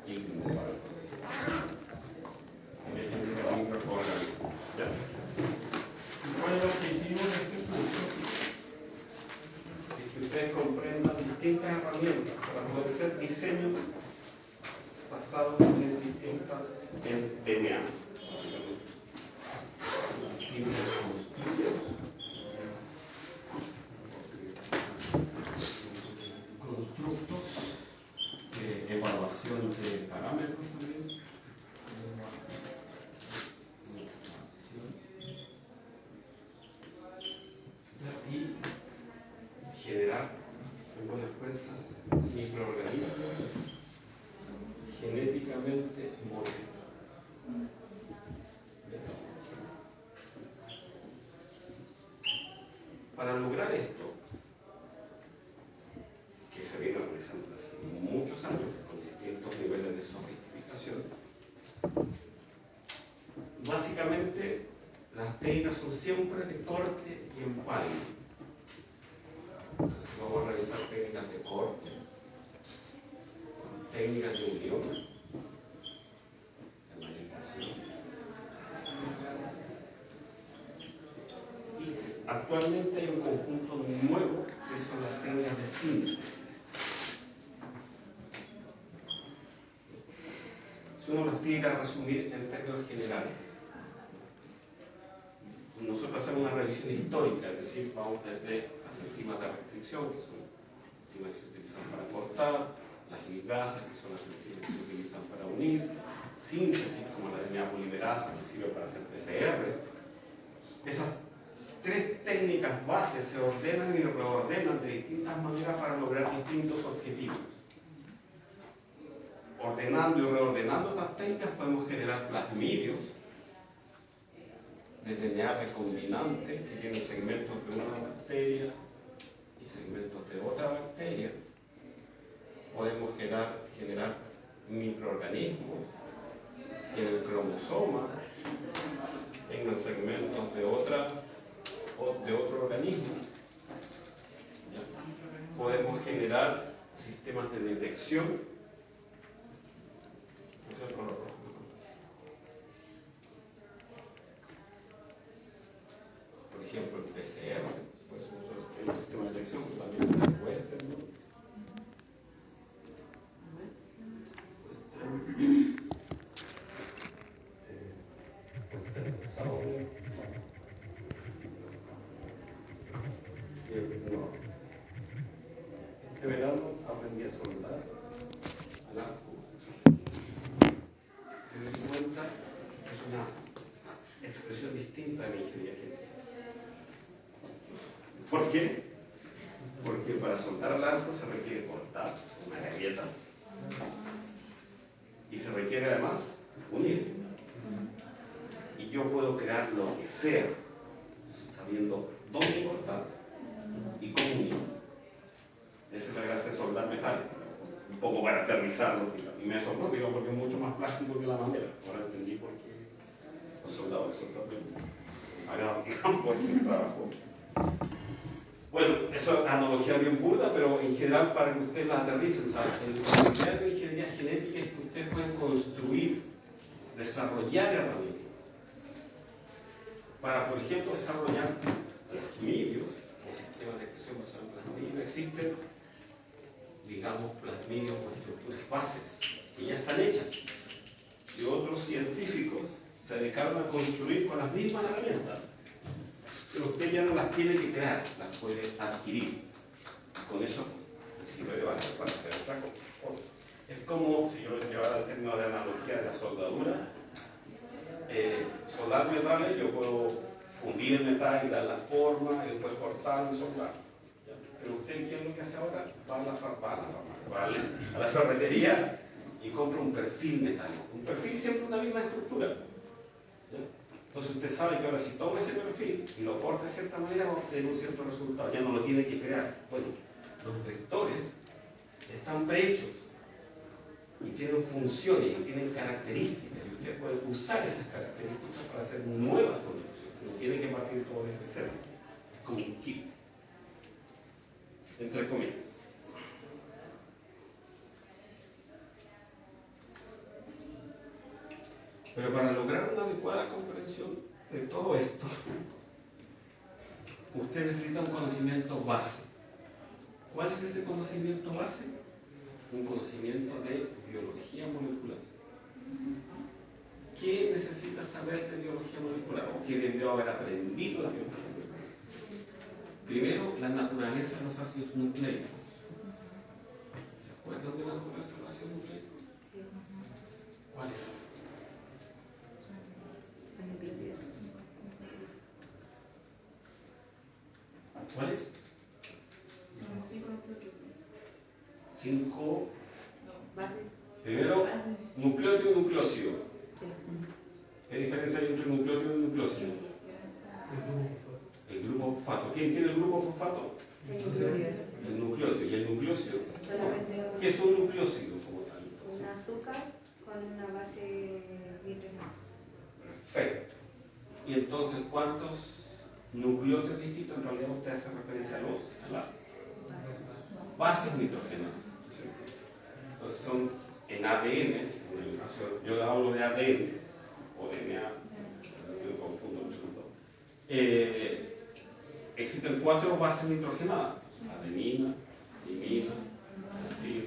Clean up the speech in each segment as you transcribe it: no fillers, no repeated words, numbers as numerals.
íntimo para el proyecto. Genética microorganismos. ¿Ya? ¿Cuál es el objetivo de este curso? Es que ustedes comprendan distintas herramientas para poder hacer diseños basados en DNA. Distintos constructos, evaluación de parámetros también. Y generar, en buenas cuentas, microorganismos genéticamente modificados. Para lograr esto, que se viene realizando hace muchos años con distintos niveles de sofisticación, básicamente las técnicas son siempre de corte y empalme. Entonces vamos a realizar técnicas de corte, técnicas de unión, de manipulación. Y actualmente hay un conjunto nuevo que son las técnicas de síntesis. Si uno las tiene que resumir en términos generales, nosotros hacemos una revisión histórica, es decir, vamos desde las enzimas de restricción, que son enzimas que se utilizan para cortar, las ligasas, que son las enzimas que se utilizan para unir, síntesis, como la DNA polimerasa, que sirve para hacer PCR. Esas tres técnicas bases se ordenan y reordenan de distintas maneras para lograr distintos objetivos. Ordenando y reordenando estas técnicas podemos generar plasmidios de DNA recombinante que tienen segmentos de una bacteria y segmentos de otra bacteria. Podemos generar microorganismos que en el cromosoma tengan segmentos de otro organismo. Podemos generar sistemas de detección. Por ejemplo, el PCR, pues es un sistema de detección, pero también el Western, ¿no? Este verano aprendí a soldar al arco. Me di cuenta que es una expresión distinta de la ingeniería genética. ¿Por qué? Porque para soldar al arco se requiere cortar una galleta y se requiere además unir. Y yo puedo crear lo que sea sabiendo dónde cortar y cómo unir. Esa es la gracia de soldar metal, un poco para aterrizarlo. Y me asombró, digo, porque es mucho más plástico que la madera. Ahora entendí por qué los soldadores son tan por el trabajo. Bueno, eso es analogía bien burda, pero en general para que ustedes la aterricen, ¿sabes? La idea de la ingeniería genética es que ustedes pueden construir, desarrollar herramientas para, por ejemplo, desarrollar plasmidios o sistemas de expresión basados en plasmidios. Existen, digamos, plasmidios o estructuras bases que ya están hechas y otros científicos se dedicaron a construir con las mismas herramientas, pero usted ya no las tiene que crear, las puede adquirir. Con eso sirve de base para hacer otra cosa. Es como si yo les llevara el término de analogía de la soldadura. Soldar metales, yo puedo fundir el metal y dar la forma y después cortarlo y soldar. Pero usted, ¿qué es lo que hace ahora? Va a la ferretería y compra un perfil metálico. Un perfil siempre es una misma estructura. ¿Ya? Entonces usted sabe que ahora si toma ese perfil y lo corta de cierta manera va a obtener un cierto resultado. Ya no lo tiene que crear. Bueno, los vectores están prehechos y tienen funciones y tienen características y usted puede usar esas características para hacer nuevas construcciones. No tiene que partir todo desde cero. Es como un kit, entre comillas. Pero para lograr una adecuada comprensión de todo esto, usted necesita un conocimiento base. ¿Cuál es ese conocimiento base? Un conocimiento de biología molecular. ¿Qué necesita saber de biología molecular? ¿O qué debió haber aprendido de biología molecular? Primero, la naturaleza de los ácidos nucleicos. ¿Se acuerdan de la naturaleza de los ácidos nucleicos? ¿Cuál es? ¿Cuál es? 5. Primero, nucleótido y nucleócido. ¿Qué diferencia hay entre nucleótido y nucleócido? El grupo fosfato. ¿Quién tiene el grupo fosfato? El nucleótido. ¿Y el nucleócido? ¿Qué es un nucleócido como tal? Un azúcar con una base nitrogenada. Perfecto. Y entonces, ¿cuántos nucleótidos distintos? En realidad usted hace referencia a las bases nitrogenadas. ¿Sí? Entonces son en ADN, en el caso, yo hablo de ADN o DNA, yo confundo mucho los dos. Existen 4 bases nitrogenadas: adenina, timina, adenosina,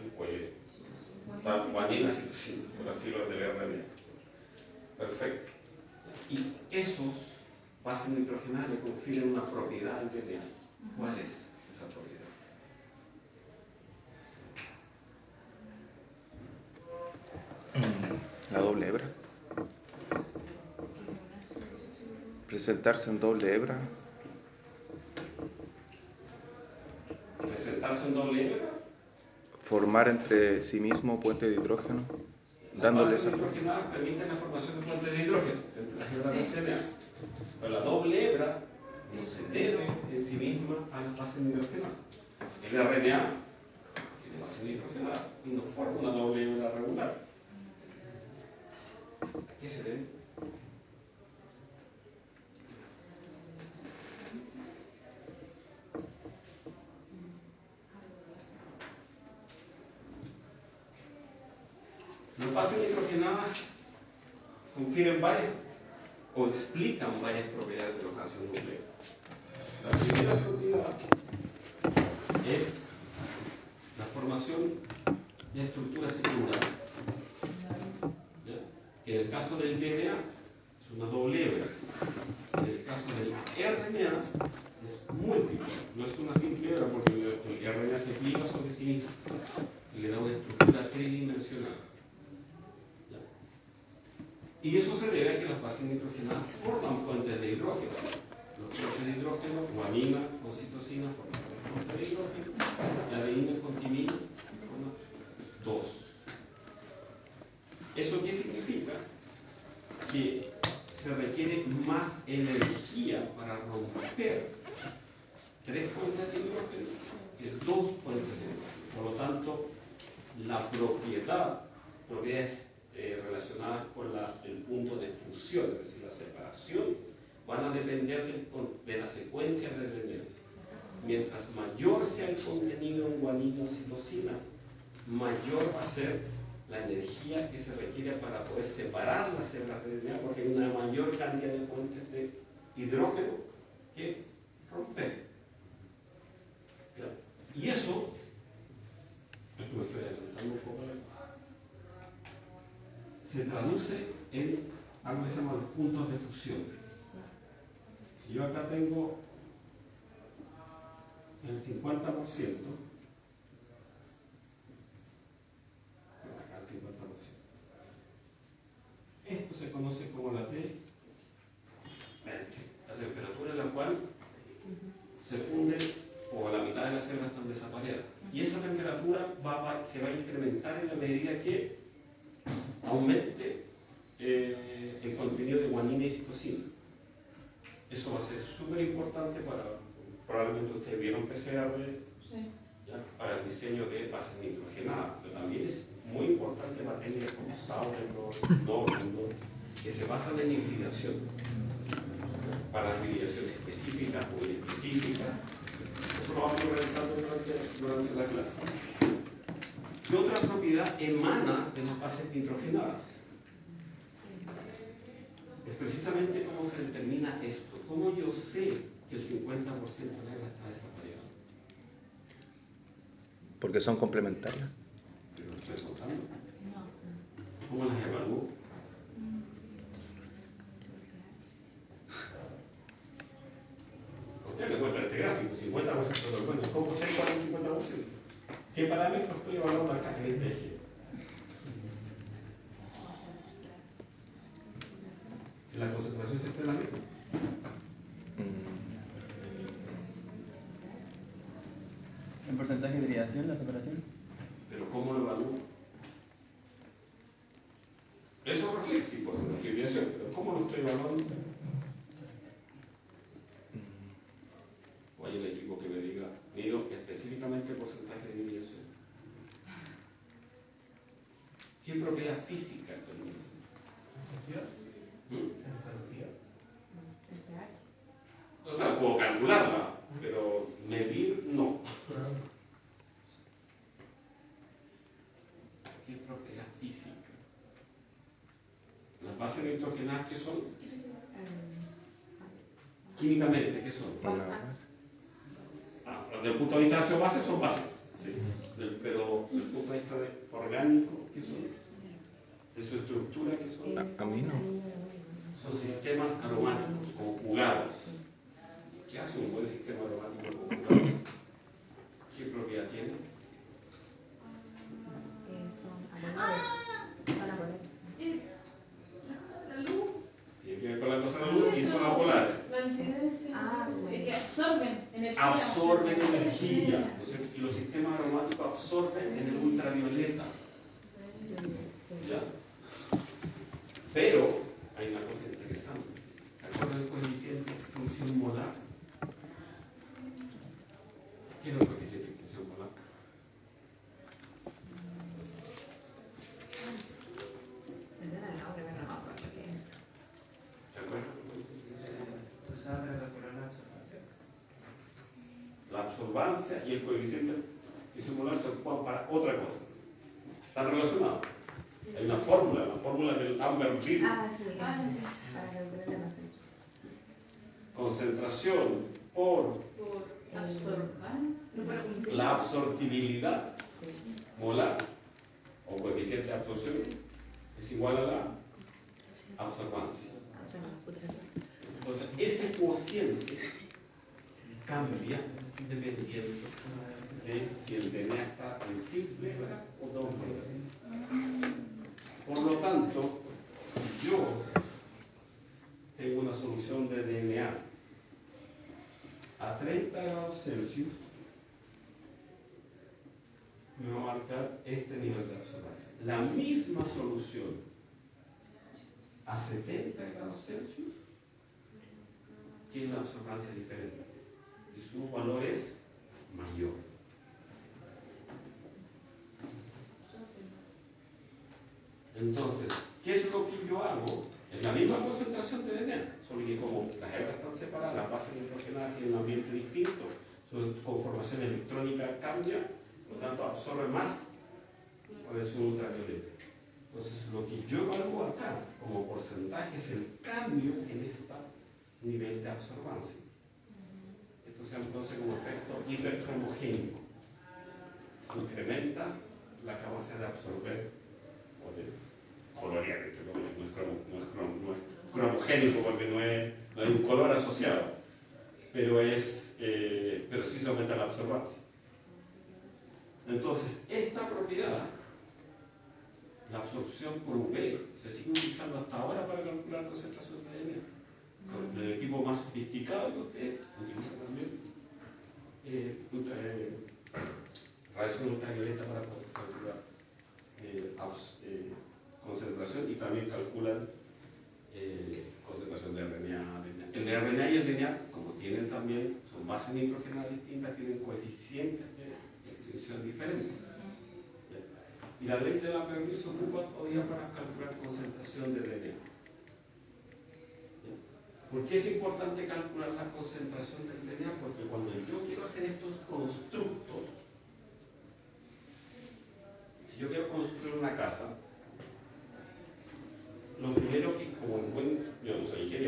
guanina, citosina, por así lo del RNA. Perfecto. Y esos bases nitrogenadas le confieren una propiedad al DNA. ¿Cuál es esa propiedad? La doble hebra. Presentarse en doble hebra. ¿Presentarse en doble hebra? Formar entre sí mismo puente de hidrógeno. Las bases nitrogenadas permiten la formación de puentes de hidrógeno entre las hebras del DNA. Pero la doble hebra no se debe en sí misma a las bases nitrogenadas. El RNA tiene bases nitrogenadas y no forma una doble hebra regular. ¿A qué se debe? Las bases nitrogenadas confieren varias o explican varias propiedades de los ácidos nucleicos. La primera propiedad es la formación de estructuras circulares. En el caso del DNA es una doble hebra. En el caso del RNA es múltiple, no es una simple hebra porque el RNA se pliega sobre sí mismo y le da una estructura tridimensional. Y eso se debe a que las bases nitrogenadas forman puentes de hidrógeno. Los puentes de hidrógeno, guanina con citosina forman puentes de hidrógeno, y adenina con timina forman 2. ¿Eso qué significa? Que se requiere más energía para romper 3 puentes de hidrógeno que 2 puentes de hidrógeno. Por lo tanto, la propiedades relacionadas con el punto de fusión, es decir, la separación, van a depender de la secuencia de RNA. Mientras mayor sea el contenido en guanina o citosina, mayor va a ser la energía que se requiere para poder separar las hebras de RNA, porque hay una mayor cantidad de puentes de hidrógeno que romper. ¿Ya? Y eso, me estoy adelantando un poco la cosa, se traduce en algo que se llama los puntos de fusión. Si yo acá tengo el 50%, acá el 50%. Esto se conoce como la T, la temperatura en la cual se funde o la mitad de las hebras están desaparecidas. Y esa temperatura se va a incrementar en la medida que aumente el contenido de guanina y citosina. Eso va a ser súper importante probablemente ustedes vieron PCR, sí, ¿ya? Para el diseño de bases nitrogenadas, pero también es muy importante para técnicas como Sauerbrot, Norwood, que se basan en hibridación, para las hibridaciones específicas o inespecíficas. Eso lo vamos a ir realizando durante la clase. ¿Qué otra propiedad emana de las bases nitrogenadas? precisamente cómo se determina esto. ¿Cómo yo sé que el 50% de la hebra está desarrollado? Porque son complementarias. Pero lo estoy contando. ¿Cómo las evalúo? Usted le muestra este gráfico, 50% de los buenos. ¿Cómo sé cuál es el 50%? ¿Qué parámetro estoy evaluando acá en este eje? Si la concentración siempre es la misma. ¿El porcentaje de hibridación, la separación? Pero ¿cómo lo evalúo? Eso refleja, sí, porcentaje de hibridación, pero ¿cómo lo estoy evaluando? O hay un equipo que me diga, mido específicamente el porcentaje de hibridación. ¿Qué propiedad física tengo? O sea, puedo calcularla, pero medir no. ¿Qué propiedad física? Las bases nitrogenadas, ¿qué son? Químicamente, ¿qué son? Desde el punto de vista de bases son bases, ¿sí? Pero desde el punto de vista orgánico, ¿qué son? De su estructura, ¿qué son? Amino. Son sistemas aromáticos conjugados. ¿Qué hace un buen sistema aromático conjugado? ¿Qué propiedad tiene? Son apolares. Son apolares. La cosa de la luz. Tiene que ver con la cosa de la luz y son apolares. La incidencia. Ah, Es que absorben energía. Absorben energía, ¿no es cierto? Y los sistemas aromáticos absorben en el ultravioleta. ¿Ya? Pero hay una cosa interesante. ¿Se acuerdan del coeficiente de exclusión molar? ¿Qué es el coeficiente de exclusión molar? ¿Se acuerdan del coeficiente de exclusión molar? Se usaba para calcular la absorbancia. La absorbancia y el coeficiente de exclusión molar se ocupan para otra cosa. Están relacionados. Hay una fórmula, la fórmula del Amber-Bird. Ah, sí, para calcular la concentración. Concentración por Por absorbancia. la absortibilidad molar o coeficiente de absorción es igual a la absorbancia. Entonces, ese cociente cambia dependiendo de si el DNA está en simple hebra o doble hebra. Por lo tanto, si yo tengo una solución de DNA a 30 grados Celsius, me va a marcar este nivel de absorbancia. La misma solución a 70 grados Celsius tiene una absorbancia diferente y su valor es mayor. Entonces, ¿qué es lo que yo hago? Es la misma concentración de DNA, solo que como las hebras están separadas, las bases nitrogenadas tienen un ambiente distinto, su conformación electrónica cambia, por lo tanto absorbe más radiación ultravioleta. Entonces, lo que yo evalúo acá como porcentaje es el cambio en este nivel de absorbancia. Esto se conoce como efecto hipercromogénico. Se incrementa la capacidad de absorber o de colorear, no es cromogénico porque no hay un color asociado, pero sí se aumenta la absorbancia. Entonces, esta propiedad, la absorción por UV, se sigue utilizando hasta ahora para calcular la concentración de DNA. Con el equipo más sofisticado que usted utiliza también radiación ultravioleta para poder calcular concentración y también calculan concentración de RNA. El RNA y el DNA, como tienen también, son bases nitrogenadas distintas, tienen coeficientes de extinción diferentes. Y la ley de Lambert se ocupa todavía para calcular concentración de DNA. ¿Por qué es importante calcular la concentración del DNA? Porque cuando yo quiero hacer estos constructos, si yo quiero construir una casa, lo primero que, como en buen, yo no soy ingeniero,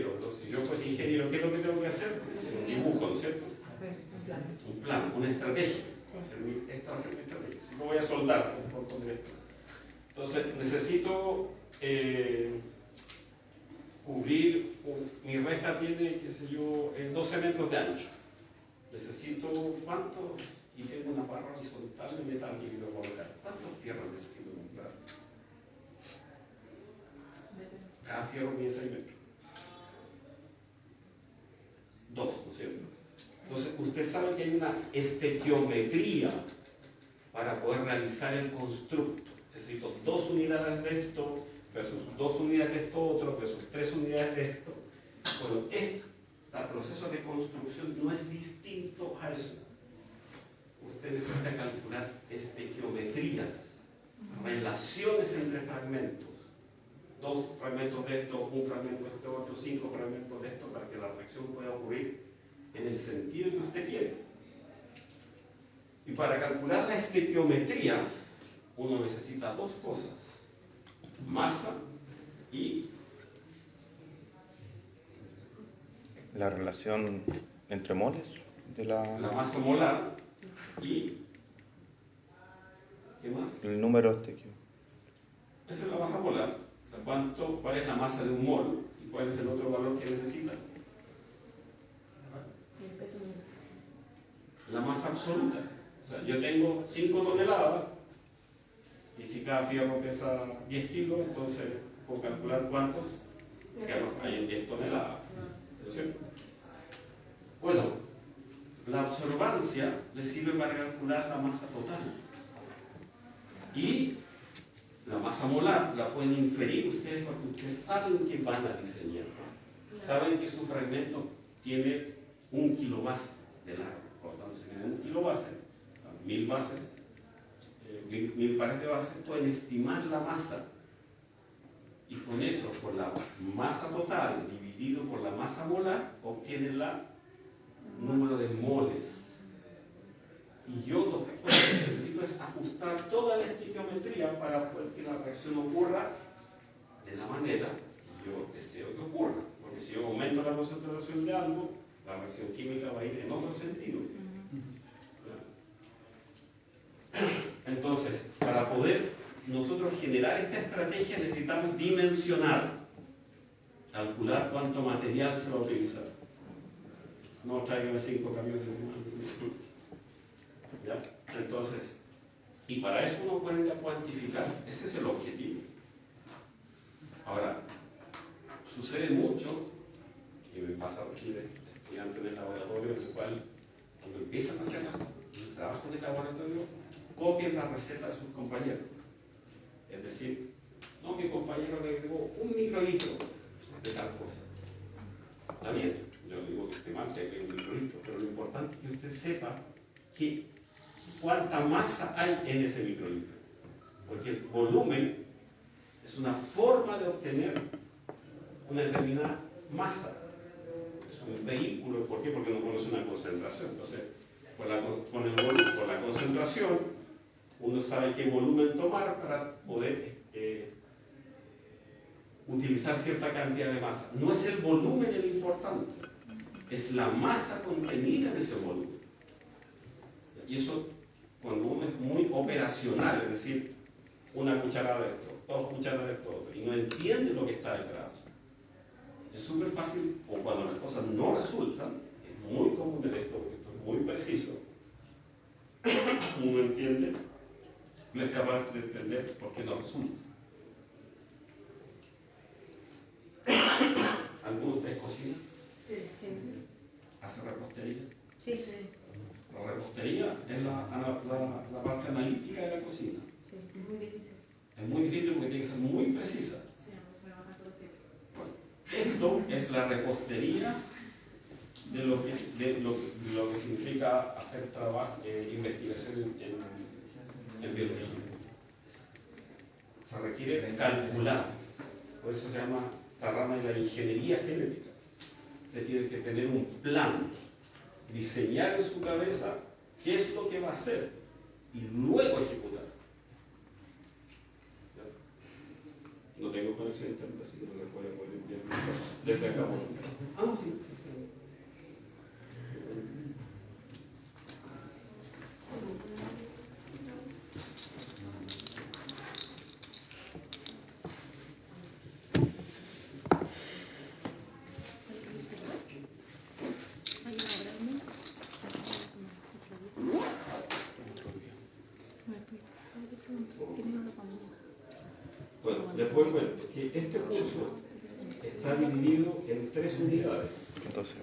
una estrategia. Esta va a ser mi estrategia. Si no voy a soldar por poner esto. Entonces necesito cubrir, mi reja tiene, qué sé yo, 12 metros de ancho. Necesito cuánto, y tengo una barra horizontal de metal que quiero colocar. ¿Cuántos fierros necesito comprar? Cada fierro mide 6 metros. 2, ¿no es cierto? Entonces, usted sabe que hay una estequiometría para poder realizar el constructo. Necesito 2 unidades de esto versus 2 unidades de esto otro versus 3 unidades de esto. Bueno, el proceso de construcción no es distinto a eso. Usted necesita calcular estequiometrías, relaciones entre fragmentos. 2 fragmentos de esto, 1 fragmento de esto, otro, 5 fragmentos de esto, para que la reacción pueda ocurrir en el sentido que usted quiere. Y para calcular la estequiometría, uno necesita 2 cosas: masa y La relación entre moles de la masa molar y ¿qué más? el número estequio. Esa es la masa molar. O sea, cuál es la masa de un mol y cuál es el otro valor que necesita. La masa absoluta. O sea, yo tengo 5 toneladas y si cada fierro pesa 10 kilos, entonces puedo calcular cuántos fierros hay en 10 toneladas. ¿No es cierto? Bueno, la absorbancia le sirve para calcular la masa total. Y la masa molar la pueden inferir ustedes porque ustedes saben que van a diseñar. Saben que su fragmento tiene 1 kilobase de largo. Por lo tanto, si tienen 1 kilobase, 1000 bases, 1000 pares de bases, pueden estimar la masa. Y con eso, por la masa total dividido por la masa molar, obtienen el número de moles. Y yo lo que necesito es ajustar toda la estequiometría para poder que la reacción ocurra de la manera que yo deseo que ocurra. Porque si yo aumento la concentración de algo, la reacción química va a ir en otro sentido. Entonces, para poder nosotros generar esta estrategia necesitamos dimensionar, calcular cuánto material se va a utilizar. No tráigame 5 camiones. ¿Ya? Entonces, y para eso uno puede cuantificar, ese es el objetivo. Ahora, sucede mucho, y me pasa así de estudiantes del laboratorio, en el cual cuando empiezan a hacer el trabajo de laboratorio, copian la receta de sus compañeros. Es decir, no, mi compañero le agregó 1 microlitro de tal cosa. Está bien, yo digo que esté mal que agregue 1 microlitro, pero lo importante es que usted sepa cuánta masa hay en ese microlitro. Porque el volumen es una forma de obtener una determinada masa. Es un vehículo. ¿Por qué? Porque no conoce una concentración. Entonces, por la concentración, uno sabe qué volumen tomar para poder utilizar cierta cantidad de masa. No es el volumen el importante, es la masa contenida en ese volumen. Y eso, cuando uno es muy operacional, es decir, 1 cucharada de esto, 2 cucharadas de esto, y no entiende lo que está detrás, es súper fácil, o cuando las cosas no resultan, es muy común en esto, porque esto es muy preciso, uno entiende, no es capaz de entender por qué no resulta. ¿Alguno de ustedes cocina? Sí. ¿Hace repostería? Sí. La repostería es la parte analítica de la cocina. Sí, es muy difícil. Es muy difícil porque tiene que ser muy precisa. Sí, vamos a trabajar todo el tiempo. Bueno, esto es la repostería de lo que significa hacer trabajo, investigación en biología. Se requiere calcular, por eso se llama la rama de la ingeniería genética. Usted tiene que tener un plan, diseñar en su cabeza qué es lo que va a hacer y luego ejecutar. ¿Ya? No tengo conexión interna, así no les voy a poder enviar desde acá. Sí. Bueno, después cuento que este curso está dividido en 3 unidades. Entonces,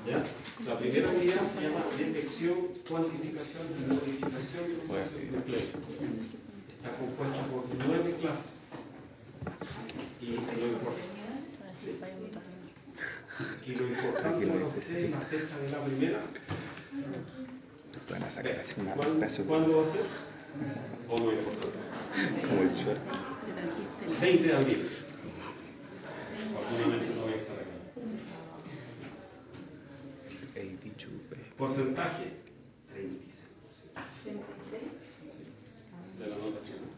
¿Ya? La primera unidad se llama detección, cuantificación y modificación de los ácidos nucleicos. Está compuesta por 9 clases. Y lo importante para ustedes es la fecha de la primera. van a sacar así una ¿Cuándo va a ser? ¿O no es importante? como el suerte. 20 de abril. Afortunadamente no voy a estar acá. Porcentaje 36%. De la nota final.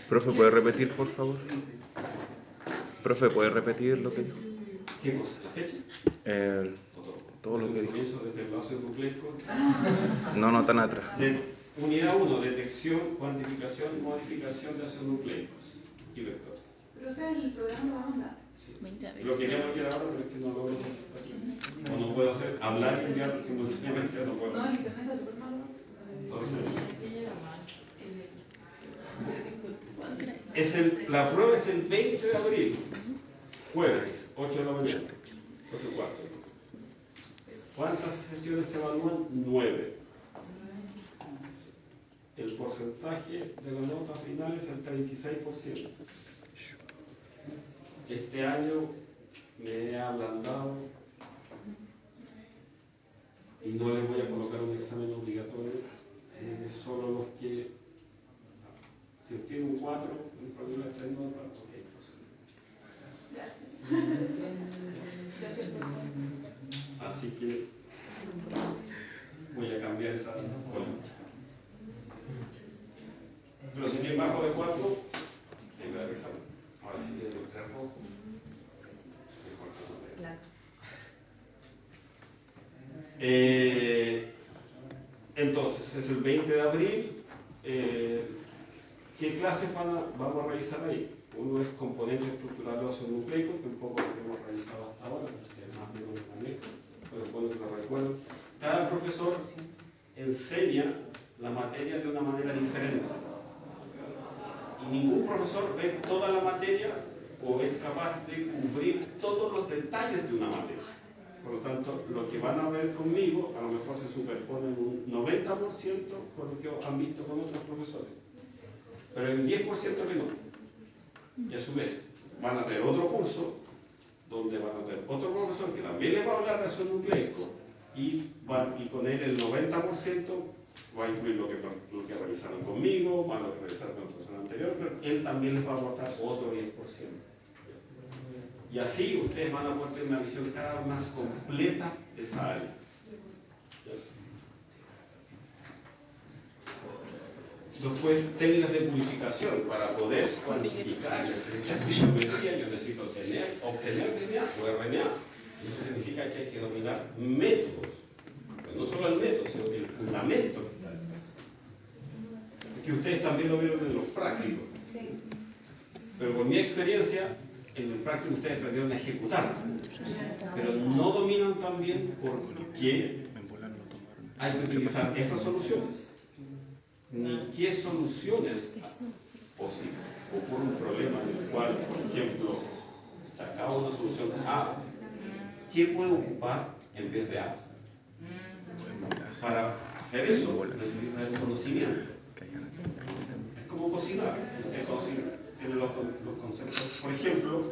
Profe, ¿puede repetir, por favor? Profe, ¿puede repetir lo que dijo? ¿Qué cosa? ¿La fecha? Todo lo que dijo. Comienzo desde el ácido nucleico. No tan atrás. Unidad 1, detección, cuantificación y modificación de ácidos nucleicos y vectores. Profe, el programa lo va a mandar. Sí. Lo queríamos enviar ahora, pero es que no lo logro aquí. O no puedo hacer, hablar y enviar simultáneamente, no puedo No, hacer. el internet está súper malo. Entonces, la prueba es el 20 de abril, jueves, 8 de la mañana, 8:15. ¿Cuántas sesiones se evalúan? 9. El porcentaje de la nota final es el 36%. Este año me he ablandado y no les voy a colocar un examen obligatorio, sino que solo los que, si obtienen un 4, un problema de 3 notas, ok, Gracias. Gracias, profe. así que voy a cambiar esa política. Pero si tienen bajo de 4, tengo que examen. Ahora si tienen los 3 rojos, mejor que no le examen. Entonces, es el 20 de abril. ¿Qué clases vamos a revisar ahí? Uno es componente estructural de ácido nucleico, que un poco lo que hemos revisado hasta ahora, que es más o menos lo manejo, pero es bueno que lo recuerden. Cada profesor enseña la materia de una manera diferente. Y ningún profesor ve toda la materia o es capaz de cubrir todos los detalles de una materia. Por lo tanto, lo que van a ver conmigo a lo mejor se superpone en un 90% con lo que han visto con otros profesores. Pero hay un 10% que no. Y a su vez, van a ver otro curso donde van a ver otro profesor que también les va a hablar de ácido nucleico y con él el 90% va a incluir lo que revisaron conmigo, más lo que revisaron con la persona anterior, pero él también les va a aportar otro 10%. Y así ustedes van a poder tener una visión cada vez más completa de esa área. Después, técnicas de purificación. Para poder cuantificar la geometría, yo necesito obtener DNA o RNA. Eso significa que hay que dominar métodos. Pero no solo el método, sino que el fundamento que está detrás. Es que ustedes también lo vieron en los prácticos. Pero por mi experiencia, en el práctico ustedes aprendieron a ejecutar. Pero no dominan también por qué hay que utilizar esas soluciones. Ni qué soluciones, o si ocurre un problema en el cual, por ejemplo, se acaba una solución A, ¿qué puede ocupar en vez de A? Para hacer eso necesita el conocimiento. Es como cocinar. Si usted tiene los conceptos. Por ejemplo,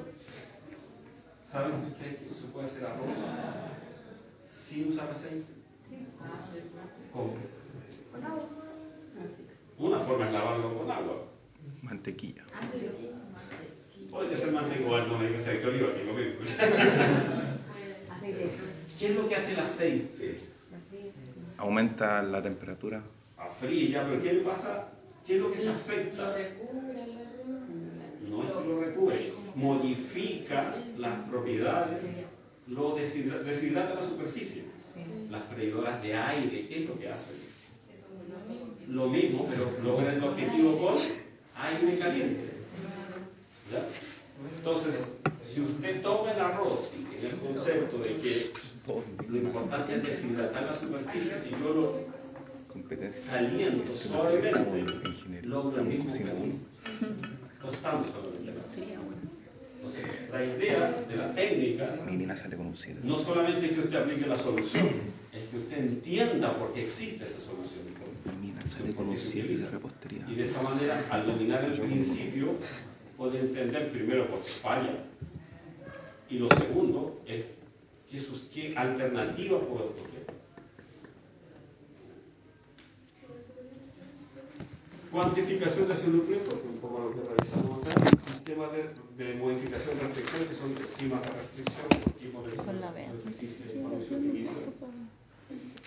¿saben ustedes que se puede hacer arroz sin usar aceite? ¿Cómo? Con agua. Una forma es lavarlo con agua. Mantequilla. Puede ser mantequilla, no es aceite de oliva, que es lo mismo. Aceite. ¿Qué es lo que hace el aceite? Aumenta la temperatura. Afría, pero ¿qué le pasa? ¿Qué es lo que se afecta? Lo recubre el arroz. No es que lo recubre, modifica las propiedades, lo deshidrata la superficie. Las freidoras de aire, ¿qué es lo que hacen? Lo mismo, pero logran el objetivo con aire caliente. ¿Ya? Entonces, si usted toma el arroz y tiene el concepto de que lo importante es deshidratar la superficie, si yo Competencia. caliento Estamos en suavemente, ingeniería. logra el Estamos en mismo cocina efecto 1. tostando solamente. Entonces, la idea de la técnica Mi mina sale con un 7. no solamente es que usted aplique la solución, es que usted entienda por qué existe esa solución. Mi mina sale con un 7 de repostería. Y de esa manera, al dominar el principio, puede entender primero por qué falla. Y lo segundo es qué alternativa puedo escoger. Cuantificación de ese núcleo, porque un poco lo que realizamos acá. Sistemas de modificación de restricción, que son enzimas de restricción, tipos de enzimas que existen cuando se utilizan.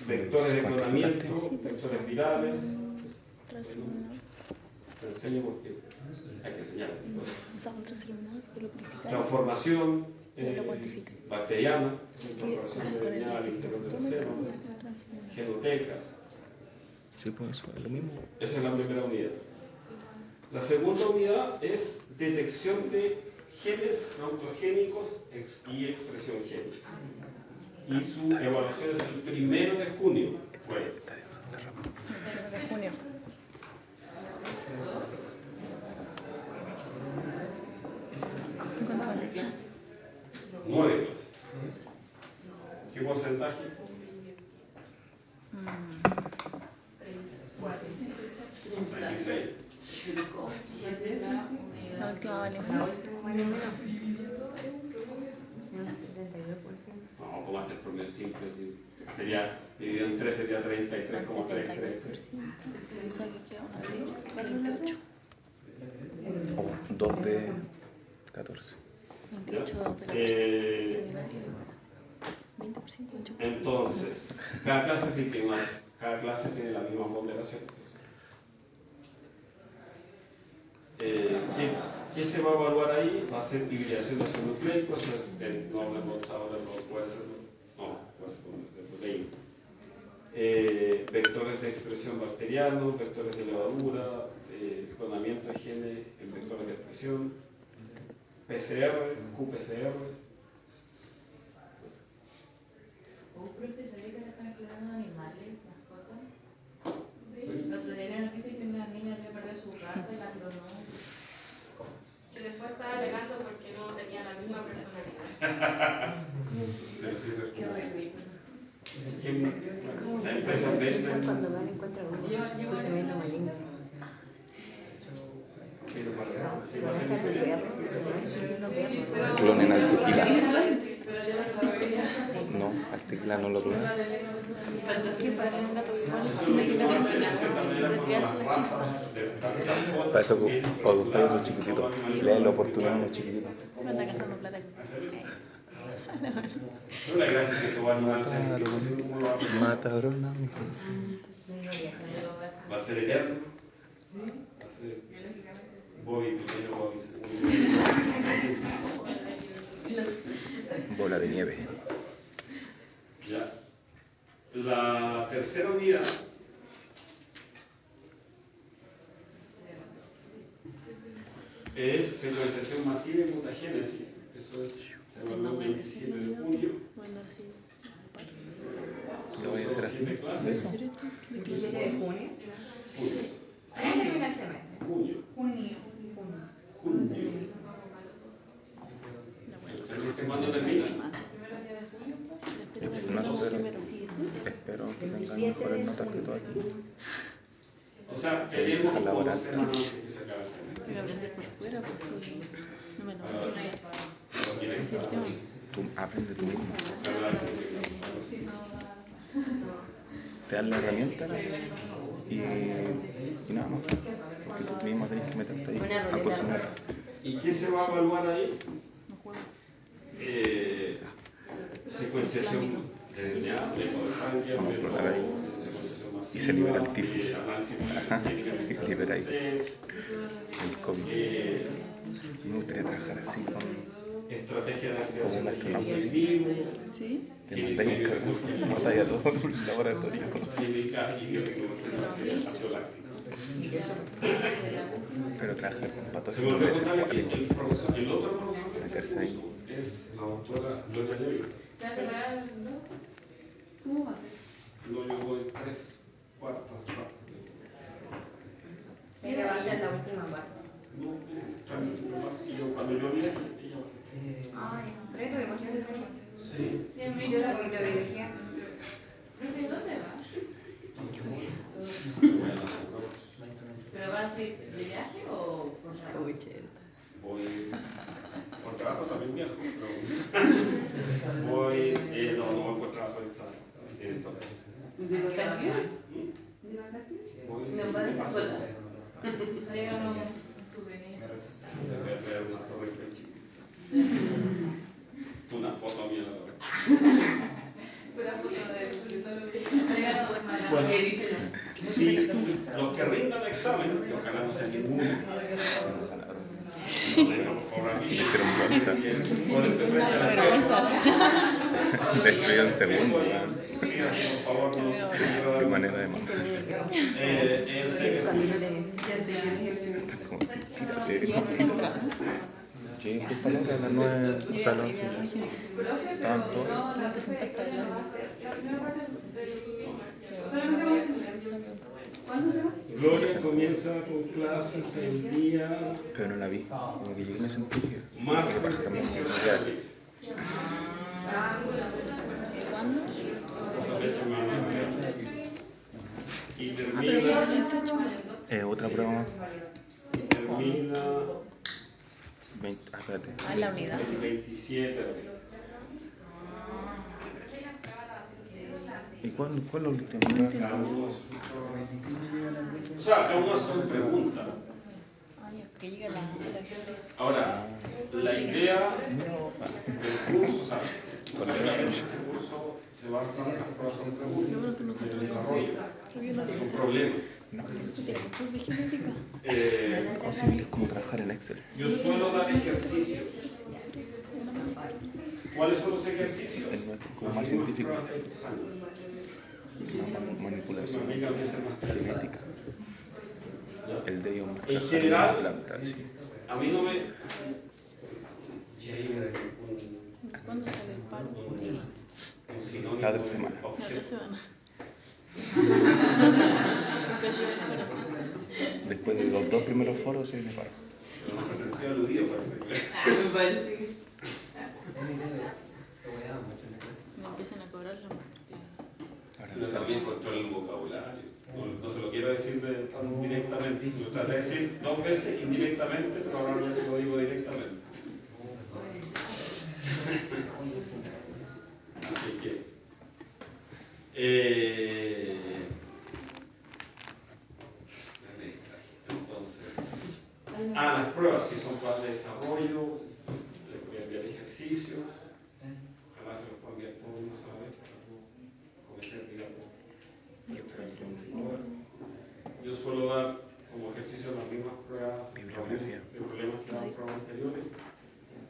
Vectores de clonamiento, vectores virales. Te enseño porque hay que enseñar. Transformación bacteriana, incorporación de DNA al interior del seno, genotecas. Sí, pues eso es lo mismo. Esa es la primera unidad. La segunda unidad es detección de genes autogénicos y expresión génica. Y su evaluación es el 1 de junio. Bueno, De junio. ¿Cuándo vale eso? 9 clases. ¿Qué porcentaje? 36. La última vale. No, ¿cómo hacer promedio simple? Sería dividido en 3, sería 33,333. O sea que queda una de 28. O 2 de 14. 28 de 14. Seminario. 20%, 8%. Entonces, cada clase tiene la misma ponderación. ¿Qué se va a evaluar ahí? Va a ser hibridación de ácido nucleico, no hablamos ahora de los huesos, de proteína. Vectores de expresión bacterianos, vectores de levadura, clonamiento de genes en vectores de expresión, PCR, qPCR. Profe, ¿sabía que le están clonando animales, mascotas? El otro día vi una noticia que una niña había perdido su gata y la clonó. Que después estaba alegando porque no tenía la misma personalidad. Pero sí, eso es Qué como... ridículo. La empresa vende... Cuando van encuentran uno, se se ven maligno. Clonen al tequila. Pero yo no sabía. No, al tequila no lo clonan. Que para un gato igual tiene que tener desviarse la chispa. Para eso, cuando está otro chiquitito, le dan la oportunidad a unos chiquititos. Me anda gastando plata. No, la gracia es que tu animal se Mataron a mi va a ser eterno. Va a ser Bobby primero, Bobby segundo. bola de nieve. Ya. La tercera unidad es secuenciación masiva y mutagénesis. Eso se evaluó el 27 de junio. ¿Lo voy a hacer así? 7 clases. ¿17 de junio? Junio. ¿Cuándo termina el semestre? Junio. Junio. Junio. ¿El semestre cuándo termina? No, pero espero que tengan mejores notas que tú aquí. O sea, tenemos 2 semanas antes que se acabe el semestre. Pero aprender por fuera, pues sí. No me lo voy a hacer. Lo que les da. Tú aprende tú mismo. ¿Verdad? Te dan la herramienta y nada más. Porque tú mismo tenés que meterte ahí Una a ruleta cocinar. rusa. ¿Y qué se va a evaluar ahí? No juego. Secuenciación de DNA, método de sangre, Vamos a método probar ahí. de secuenciación masiva, Y se libera el tifus. análisis Ajá, físico-químico, libera ahí. C, El COVID. Me gustaría trabajar así con estrategia de como activación un de genes astronauta. in vivo, ¿Sí? Te mandáis un carro, matáis a todo en un laboratorio. química y biotecnología espacio-láctica. Pero trabajar con Se patos me olvidó contarles que ingleses, el otro profesor que meterse ahí. es la doctora Gloria Levy. ¿Se va a separar el no? ¿Cómo va a ser? No, yo voy 3, cuarta. Ella va a ser la última parte. No, tranquilo, lo que pasa es que cuando yo viaje, ella va a ser. Ay, pero tuvimos clases de ella. Sí. Sí, en Yo la microbiología. Profe, ¿dónde va? Voy a las pruebas. ¿Pero va a ser de viaje o por trabajo? Voy por trabajo también viajo, pero voy, no voy por trabajo directamente. ¿De vacaciones? ¿De vacaciones? Voy, ¿No sí, va me de paso. escuela? Tráiganos un souvenir. Te voy a traer una torre Eiffel. Una foto mía de la torre. Pura foto de todos los días. Tráiganos una Bueno. edícela. Sí, los que rindan examen, que ojalá no sea ninguno, no vengan por favor a mí, pónganse frente a la espejo. Destruyó en segundo, weón. Díganse, por favor, no quiero dar Qué manera de matar. en serio. Estás como ¿Llegaste temprano? Llegué justo a la hora, a las 9, o sea, a las 11. Estaban todos. No te sentaste hablando. ¿Cuándo se va? Gloria comienza con clases el día Pero no la vi. Como que llegué y me sentí que martes también 18 muy de real. abril. ¿Cuándo? Esa fecha me van a ver. Y Ah, pero ya el termina, 28. Otra prueba más. termina 20, espérate. Ah, en la unidad. el 27 de abril. ¿Y cuál es la última? Cada uno hace o sea, cada uno hace su pregunta. Ah, ya, que llegue la hora. Ahora, la idea del curso, o sea, prácticamente este curso se basa en las pruebas son preguntas, en el desarrollo, son problemas. No. ¿De genética? O civil es como trabajar en Excel. Yo suelo dar ejercicios. ¿Cuáles son los ejercicios? El nuestro, como Las más mismas científico. pruebas de estos años. Manipulación Una amiga me hace más genética. El de ellos más En trabajar en general, una planta, sí. a mí no me... ¿Cuándo sale el paro? Un sinónimo Cada 3 de semanas. La otra objeto. semana. Después de los 2 primeros foros se me paró. No se sintió aludido, parece. Me parece. Me empiezan a cobrar la Ahora Pero también controla el vocabulario. No se lo quiero decir tan directamente. Se lo traté de decir 2 veces indirectamente, pero ahora ya se lo digo directamente. Así que... entonces... las pruebas sí son pruebas de desarrollo. Les voy a enviar ejercicios. Ojalá se los pueda enviar todos de una sola vez para no cometer, digamos, errores. Yo suelo dar como ejercicio las mismas pruebas de problemas que daban pruebas anteriores.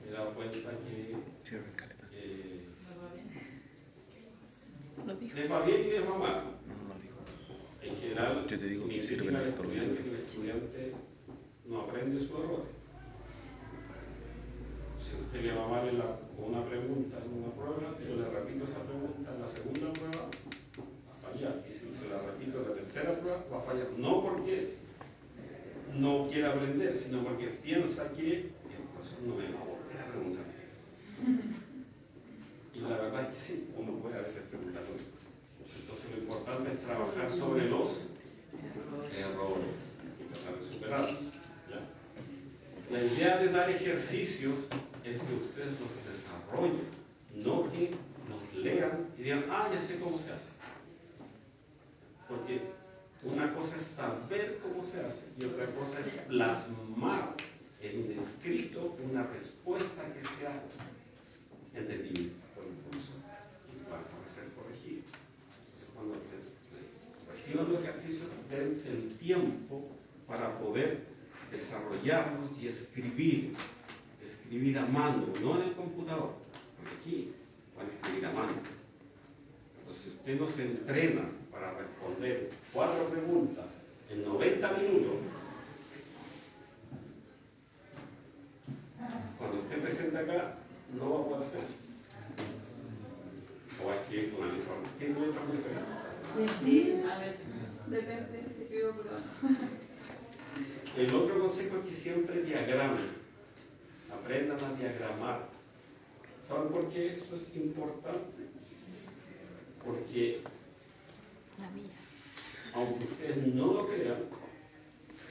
Me he dado cuenta que Lo dijo. les va bien y les va mal. No digo. En general, Yo te digo mi que crítica sirven al harto los estudiante libros. que el estudiante no aprende sus errores. Si a usted le va mal con una pregunta en una prueba, yo le repito esa pregunta en la segunda prueba, va a fallar. Y si se la repito en la tercera prueba, va a fallar. No porque no quiera aprender, sino porque piensa que el profesor no me va a volver a preguntar. Y la verdad es que sí, uno puede a veces preguntarlo. Entonces lo importante es trabajar sobre los errores y tratar de superarlos. ¿Ya? La idea de dar ejercicios es que ustedes los desarrollen, no que nos lean y digan, ya sé cómo se hace. Porque una cosa es saber cómo se hace y otra cosa es plasmar en un escrito una respuesta que sea entendida por el profesor y para ser corregida. Entonces, cuando reciban los ejercicios, dense el tiempo para poder desarrollarlos y escribir a mano, no en el computador, porque aquí van a escribir a mano. Entonces, si usted no se entrena para responder 4 preguntas en 90 minutos, cuando usted presente acá, no va a poder hacer eso. O va a escribir con una letra muy fea. Sí, a veces. Depende, si escribo puro. El otro consejo es que siempre diagramen. Aprendan a diagramar. ¿Saben por qué esto es importante? Porque, aunque ustedes no lo crean,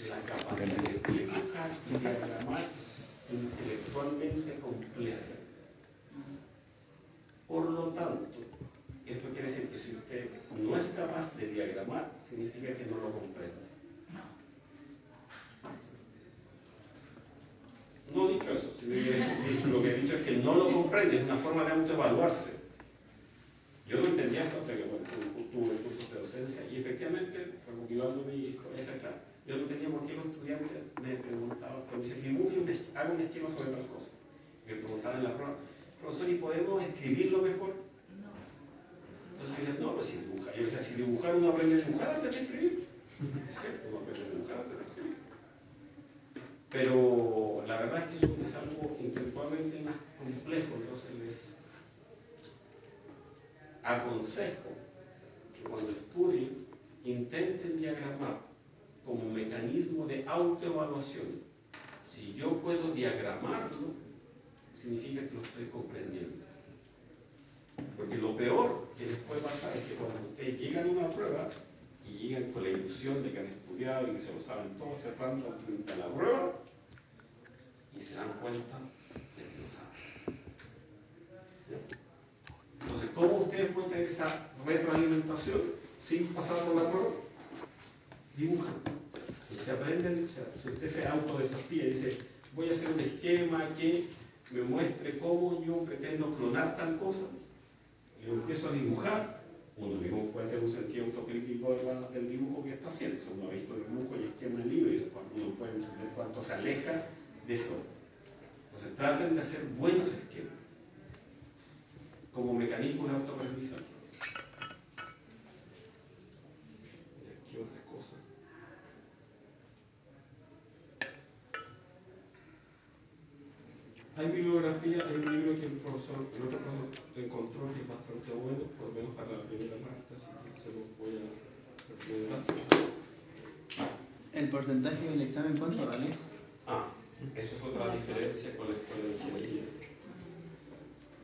la capacidad de dibujar y diagramar es intelectualmente compleja. Por lo tanto, esto quiere decir que si usted no es capaz de diagramar, significa que no lo comprende. No he dicho eso, sino que lo que he dicho es que no lo comprende, es una forma de autoevaluarse. Yo no entendía esto hasta que tuve cursos de docencia y efectivamente, recopilando mi experiencia, claro, yo no entendía por qué los estudiantes me preguntaban, cuando dicen dibuje, hago un esquema sobre tal cosa. Me preguntaban en la prueba, profesor, ¿y podemos escribirlo mejor? Entonces yo decía, no, pues si dibujar. Yo decía, si dibujar uno aprende a dibujar antes de escribir. Es cierto, uno aprende a dibujar antes de escribir. Pero la verdad es que eso es algo intelectualmente más complejo, entonces les aconsejo que cuando estudien intenten diagramar como mecanismo de autoevaluación. Si yo puedo diagramarlo, significa que lo estoy comprendiendo. Porque lo peor que les puede pasar es que cuando ustedes llegan a una prueba y llegan con la ilusión de que han estudiado y que se lo saben todo, se plantan frente a la prueba y se dan cuenta de que no saben. ¿Sí? Entonces, ¿cómo ustedes pueden tener esa retroalimentación sin pasar por la prueba? Dibujan. Si usted aprende, si usted se autodesafía y dice, voy a hacer un esquema que me muestre cómo yo pretendo clonar tal cosa, y lo empiezo a dibujar, uno mismo puede tener un sentido autocrítico del dibujo que está haciendo. O sea, uno ha visto dibujo y esquema en libro y uno puede entender cuánto se aleja de eso. Entonces, traten de hacer buenos esquemas como mecanismo de autoaprendizaje. ¿Qué otra cosa? Hay bibliografía, hay un libro que el otro profesor encontró que es bastante bueno, por lo menos para la primera parte, así que se lo voy a recomendar. ¿El porcentaje del examen cuánto vale? Eso es otra diferencia con la escuela de ingeniería.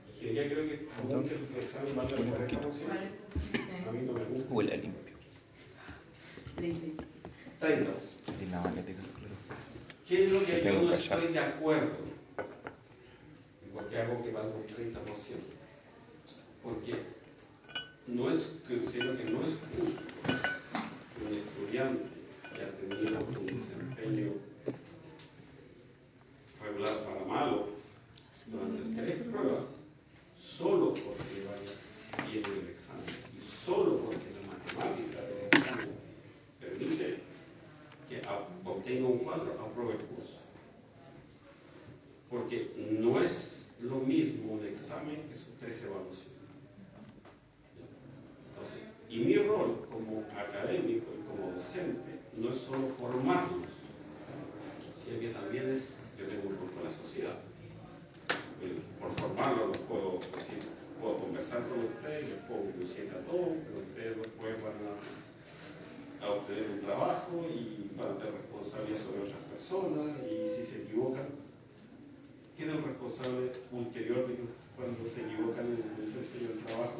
Ingeniería creo que aunque el examen vale el 40%, a mí no me gusta. Huele limpio. 30. Y la magnética, claro. ¿Qué es lo que yo no estoy de acuerdo? Porque hago que valga un 30%. Porque no es, sino que no es justo que un estudiante que ha tenido un desempeño regular para malo durante 3 pruebas, solo porque vaya bien en el examen y solo porque la matemática del examen permite que obtenga un 4, apruebe el curso. Porque no es lo mismo un examen que sus 3 evaluaciones. Entonces, y mi rol como académico y como docente no es solo formarlos, sino que también es, yo tengo un rol con la sociedad. Por formarlos los puedo decir, puedo conversar con ustedes, les puedo conducir a todos, pero ustedes después van a obtener un trabajo y van a tener responsabilidad sobre otras personas y si se equivocan, ¿quién es el responsable ulterior de que cuando se equivocan en el desempeño del trabajo?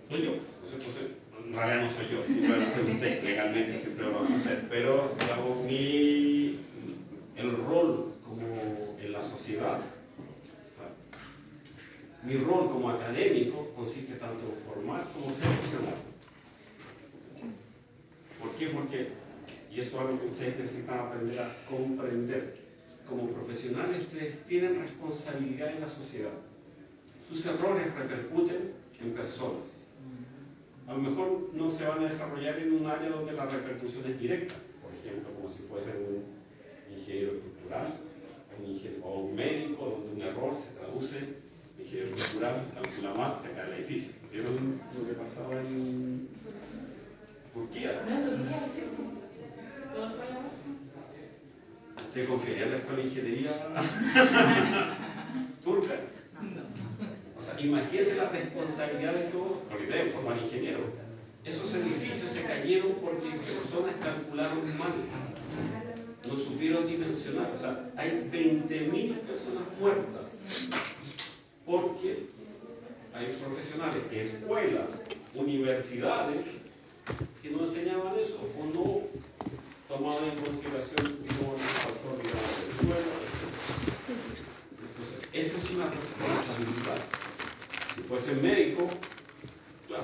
Soy yo. Entonces, en realidad no soy yo, siempre van a ser ustedes, legalmente siempre lo van a hacer, pero digamos, el rol como en la sociedad, o sea, mi rol como académico consiste tanto en formar como seleccionar. ¿Por qué? Porque, y eso es algo que ustedes necesitan aprender a comprender, como profesionales ustedes tienen responsabilidad en la sociedad. Sus errores repercuten en personas. A lo mejor no se van a desarrollar en un área donde la repercusión es directa, por ejemplo, como si fuese un ingeniero estructural o un médico, donde un error se traduce, ingeniero estructural calcula mal, se cae el edificio. ¿Vieron lo que pasaba en Turquía? ¿Usted confiaría en la escuela de ingeniería turca? O sea, sea, imagínense la responsabilidad de todo, porque deben formar ingenieros. Esos edificios se cayeron porque personas calcularon mal, no supieron dimensionar. O sea, hay 20.000 personas muertas porque hay profesionales, escuelas, universidades que no enseñaban eso o no tomaban en consideración cómo el factor, digamos, del suelo, etc. Entonces, esa es una responsabilidad. Si fuese médico,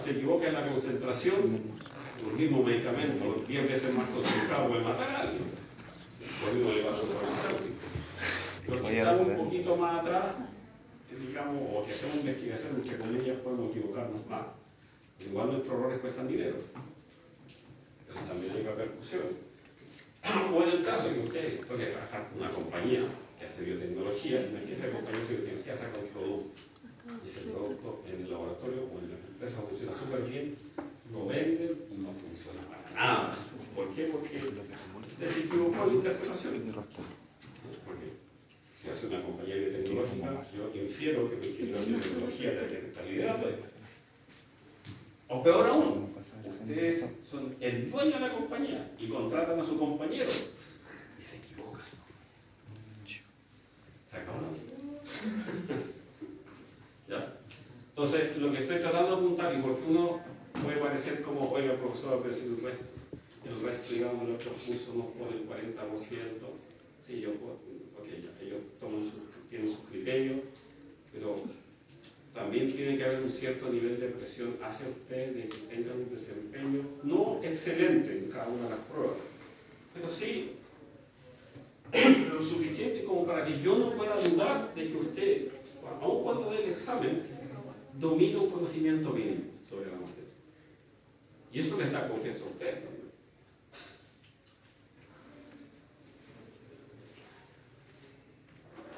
se equivoca en la concentración, los mismos medicamentos, 10 veces más concentrados, pueden matar a alguien. Lo mismo le pasa a un farmacéutico. Los que estamos un poquito más atrás, digamos, o que hacemos investigación, entre comillas, podemos equivocarnos más. Igual nuestros errores cuestan dinero. Entonces también hay repercusiones. O en el caso de que usted toque trabajar con una compañía que hace biotecnología, que esa compañía de biotecnología saca un producto. Y ese producto en el laboratorio o en la empresa funciona súper bien, lo venden y no funciona para nada. ¿Por qué? Porque usted se equivocó en la interpretación. Porque si hace una compañía biotecnológica, yo infiero que el ingeniero de biotecnología debería estar liderando esto. O peor aún, ustedes son el dueño de la compañía y contratan a su compañero y se equivoca. Se acabó. ¿Ya? Entonces, lo que estoy tratando de apuntar, y porque uno puede parecer como, oiga, profesor, pero si el resto, digamos, de los otros cursos nos ponen 40%, sí, yo puedo, ok, ellos tienen sus criterios, pero también tiene que haber un cierto nivel de presión hacia usted de que tengan un desempeño no excelente en cada una de las pruebas, pero sí lo suficiente como para que yo no pueda dudar de que usted, aun cuando dé el examen, domina un conocimiento mínimo sobre la materia. Y eso les da confianza a usted también.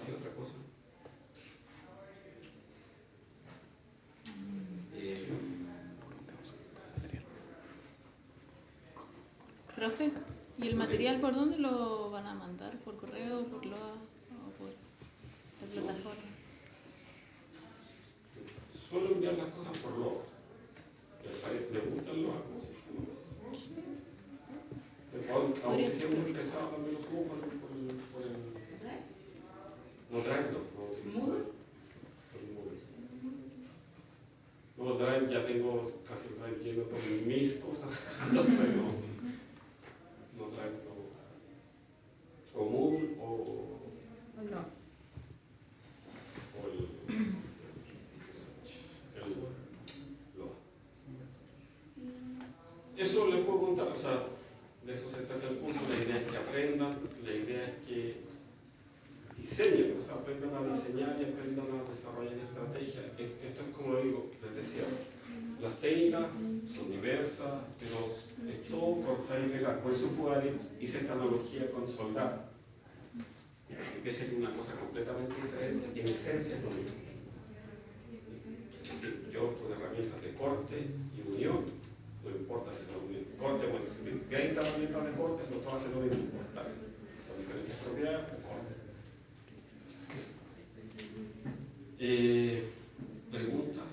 ¿Qué otra cosa? Profe, ¿y el material por dónde lo van a mandar? ¿Por correo, por LOA o por la plataforma? Suelo enviar las cosas por LOA. ¿Le gusta el LOA? Aunque sea muy pesado, también lo subo por el... No, Drive no utilizo. No, Drive ya tengo casi el Drive lleno con mis cosas. Entonces no Drive no. O Moodle o el LOA. Eso les puedo contar, o sea, de eso se trata el curso. La idea es que aprendan, la idea es que diseñen, o sea, aprendan a diseñar y aprendan a desarrollar estrategias. Esto es como digo, les decía, las técnicas son diversas, pero es todo cortar y pegar. Por eso hice esta analogía con soldar, que es una cosa completamente diferente, en esencia es lo mismo. Es decir, yo con herramientas de corte y unión, no importa si la unión de corte, bueno, si 30 herramientas de corte, no todas se lo mismo importar. Con diferentes propiedades, corte. ¿Preguntas?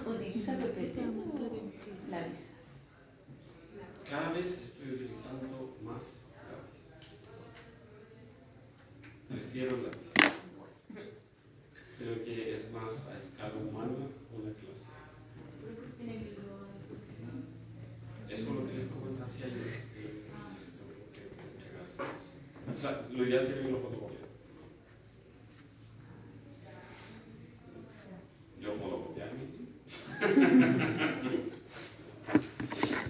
¿Utiliza PPT o lápiz? Cada vez estoy utilizando más lápiz. Prefiero lápiz. Creo que es más a escala humana una clase. ¿Tiene libro de producción? Eso es lo que les comenté hacia ayer. O sea, lo ideal sería que lo fotocopiara. Yo fotocopiar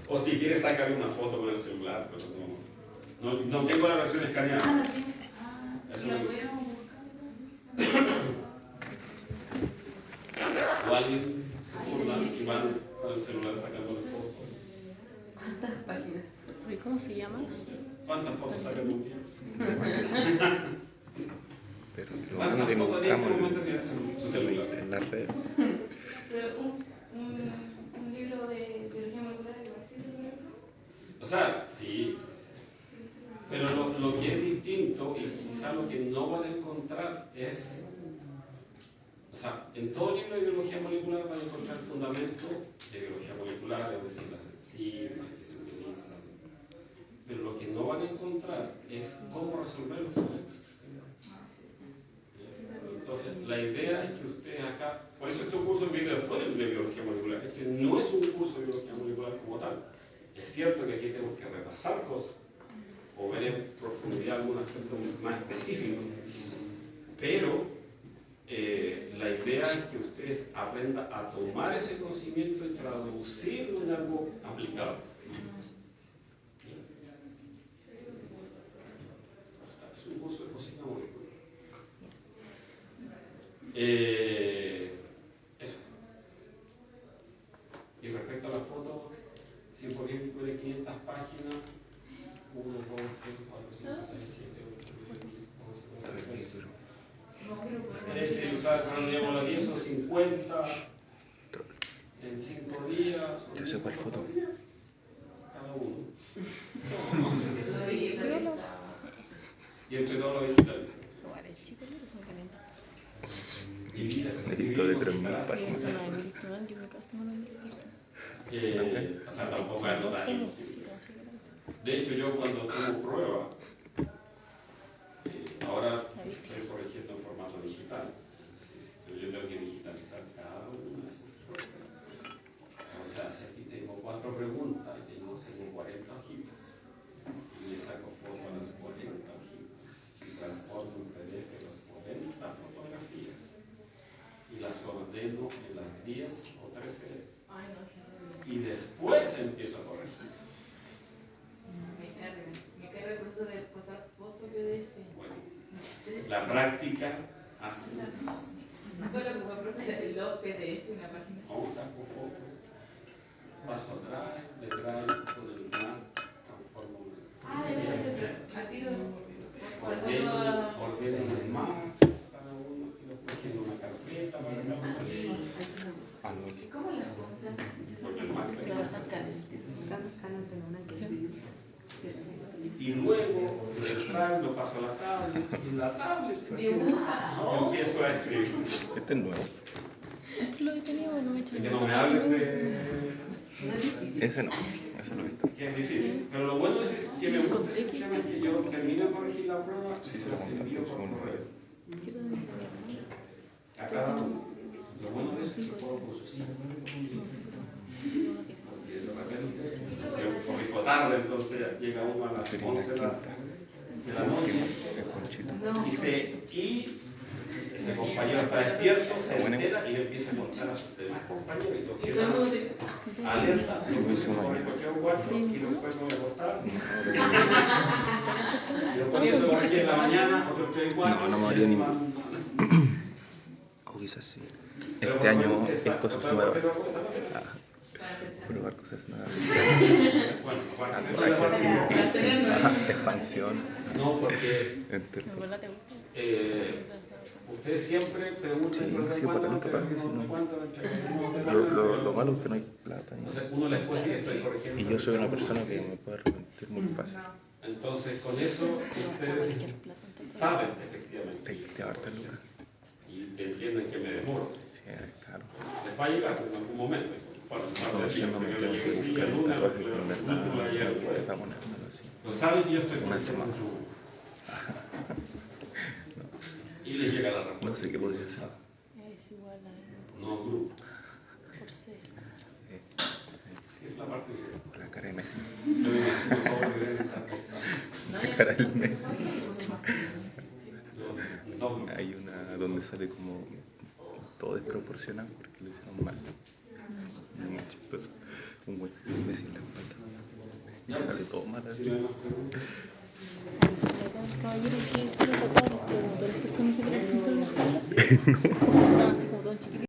o si quieres sacarle una foto con el celular, pero no tengo la versión escaneada. No tiene. Eso lo podemos buscar. O alguien se burla y van con el celular sacándole fotos. ¿Cuántas páginas? ¿Y cómo se llama? ¿Cuántas fotos sacan un día? Pero ¿Cuántas fotos de este momento tiene su celular? en la red. Pero un libro de biología molecular igual sirve, por ejemplo. O sea, sí. Pero lo que es distinto y quizá lo que no van a encontrar es, o sea, en todo libro de biología molecular van a encontrar fundamentos de biología molecular, es decir, las enzimas que se utilizan, pero lo que no van a encontrar es cómo resolver los problemas. Entonces, la idea es que ustedes acá, por eso este curso viene después de biología molecular, es que no es un curso de biología molecular como tal. Es cierto que aquí tenemos que repasar cosas, o ver en profundidad algún aspecto más específico, pero la idea es que ustedes aprendan a tomar ese conocimiento y traducirlo en algo aplicable. Es un curso de cocina molecular. Eso. Y respecto a la foto, si por ejemplo de 500 páginas, 1, 2, 3, 4, 5, 6, 7, 8, 9, 10, 11, 12, 13, digamos las 10 o 50 en 5 días. Yo sé cuál foto. Cada uno. Lo digitalizado. Y entre todos lo digitalizan. Igual es chico, pero son 500. Edito de 3.000 páginas. O sea, tampoco es notable. De hecho, yo cuando tomo prueba, ahora estoy corrigiendo en formato digital, pero yo tengo que digitalizar cada una de sus pruebas. O sea, si aquí tengo 4 preguntas y tengo 40 hojitas, y le saco foto a las 40 hojitas, y transformo en PDF las 40 fotografías, y las ordeno en las 10 o 13, Ay, no, qué horrible. y después empiezo a corregir. Me carga el proceso de pasar fotos PDF. Bueno, la práctica hace. Bueno, como profe, los PDF en la página. Vamos a saco fotos, paso a Drive, de Drive con el Mac, transformo A tiro. ordeno en el Mac cada uno y después tengo una carpeta para cada uno. ¿Y cómo las juntas? Porque el Mac Claro, exactamente. Acá no tengo una que sí. y luego el Drive lo paso a la tablet y en la tablet empiezo a escribir. Este es nuevo. Siempre lo he tenido, no me he hecho Así que no me hables de. Ese no, ese lo he visto. Que es difícil, pero lo bueno es que me gusta ese sistema es que yo termino de corregir la prueba y se las envío por correo a cada uno. Lo bueno de eso es que puedo consultar. Porque de repente yo corrijo tarde, entonces llega uno a las 11 de la noche y ese compañero está despierto, se entera y le empieza a contar a sus demás compañeros y lo empiezan a alerta, yo empiezo a correr 3 o 4 y después no le cortar. Y después empiezo a corregir en la mañana, otros 3 o 4. No me haría ni. O quizás sí. Este año es cosas nuevas. Probar cosas nuevas. Expansión. No, porque ¿En verdad te gusta? ustedes siempre preguntan Sí, para no tocar, lo malo es que no hay plata. Entonces uno les puede decir estoy corrigiendo. Y yo soy una persona que me puede arrepentir muy fácil. Entonces con eso ustedes saben efectivamente. Hay que harta lucas. Y entienden que me demoro. Sí, claro. Les va a llegar en algún momento. Conociéndome tengo que buscar un tatuaje que en verdad para ponérmelo así. Lo saben que yo estoy Una semana. Y les llega la respuesta. No sé qué podría ser. Es igual a No grupo. por ser. Es la parte de. La cara de Messi. Yo me imagino todo lo que deben estar pensando. La cara del Messi. No, Hay una donde sale como todo desproporcionado porque lo hicieron mal. Muy chistoso. Un güey que se Messi en la espalda. Y sale todo mal así. Caballero, ¿qué tiene tatuado? ¿De las personas que tienen sensor en la espalda? No. Están así como todo chiquitito.